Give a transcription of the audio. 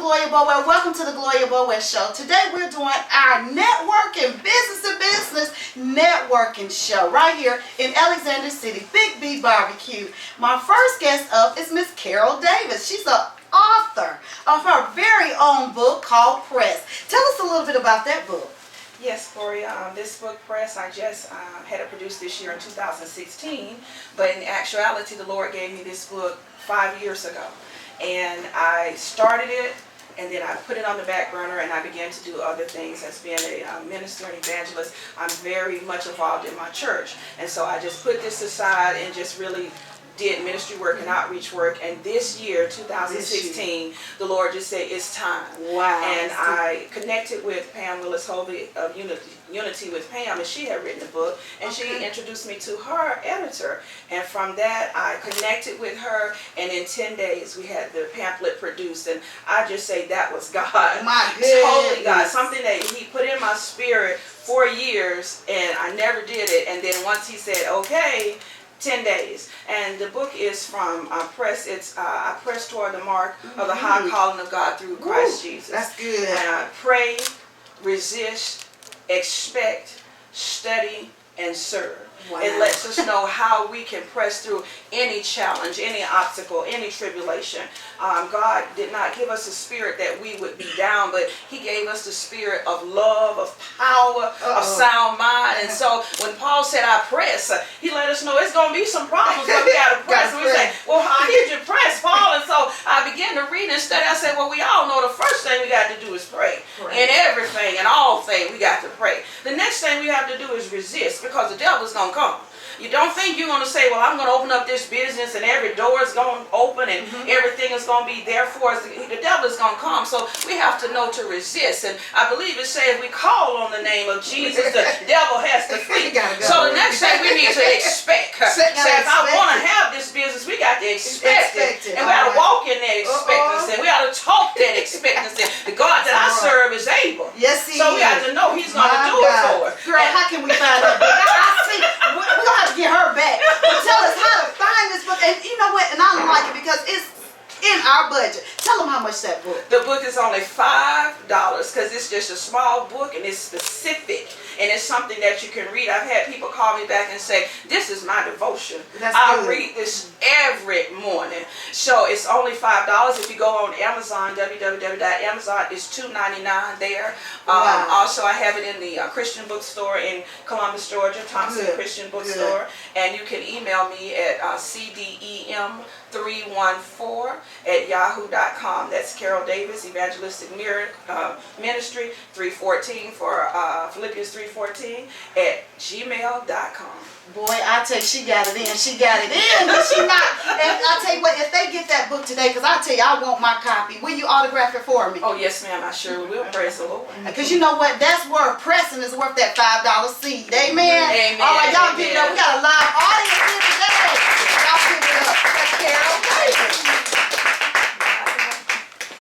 Gloria Boleware. Welcome to the Gloria Boleware Show. Today we're doing our networking, business to business networking show right here in Alexander City, Big B Barbecue. My first guest up is Miss Carol Davis. She's the author of her very own book called Press. Tell us a little bit about that book. Yes, Gloria, this book, Press, I just had it produced this year in 2016, but in actuality, the Lord gave me this book 5 years ago. And I started it, and then I put it on the back burner, and I began to do other things. As being a minister and evangelist, I'm very much involved in my church. And so I just put this aside and just really did ministry work and outreach work. And this year, 2016, the Lord just said, it's time. Wow. And I connected with Pam Willis-Hovey of Unity with Pam, and she had written a book, and she introduced me to her editor. And from that, I connected with her, and in 10 days, we had the pamphlet produced. And I just say that was God. My goodness. Totally God. Something that He put in my spirit for years, and I never did it. And then once He said, okay, 10 days. And the book is from Press. It's I press toward the mark of the high calling of God through Christ Jesus. That's good. And I pray, resist, expect, study, and serve. Wow. It lets us know how we can press through any challenge, any obstacle, any tribulation. God did not give us a spirit that we would be down, but He gave us the spirit of love, of power, of sound mind. And so when Paul said, I press, he let us know it's going to be some problems, but we got to press. And we say, well, how did you press, Paul? And so I began to read and study. I said, well, we all know the first thing we got to do is pray. In everything and all things, we got to pray. The next thing we have to do is resist, because the devil's going to come. You don't think you're going to say, well, I'm going to open up this business and every door is going to open and everything is going to be there for us. The devil is going to come. So we have to know to resist. And I believe it says we call on the name of Jesus, the devil has to flee. So the next thing we need to expect. Say, if I want to have this business, we got to expect it. And we got to walk in that expectancy. We got to talk that expectancy. The God that I serve is able. Yes, He is. So we have to know He's going to do it for us. Girl, how can we find that book? I see. We're going to have to get her back. But tell us how to find this book. And you know what? And I don't like it because it's in our budget. Tell them how much that book. The book is only $5 because it's just a small book and it's specific and it's something that you can read. I've had people call me back and say, this is my devotion. I read this every morning. So it's only $5. If you go on Amazon, www.amazon, it's $2.99 there. Also, I have it in the Christian bookstore in Columbus, Georgia, Thompson Christian Bookstore. And you can email me at cdem314@yahoo.com. That's Carol Davis, Evangelistic Ministry 314 for Philippians 3:14 at gmail.com. Boy, I tell you, she got it in. She got it in, but she not. And I tell you what, if they get that book today, because I tell you, I want my copy. Will you autograph it for me? Oh, yes, ma'am. I sure will. Praise the Lord. Because you know what? That's worth pressing. Is worth that $5 seed. Amen. Amen.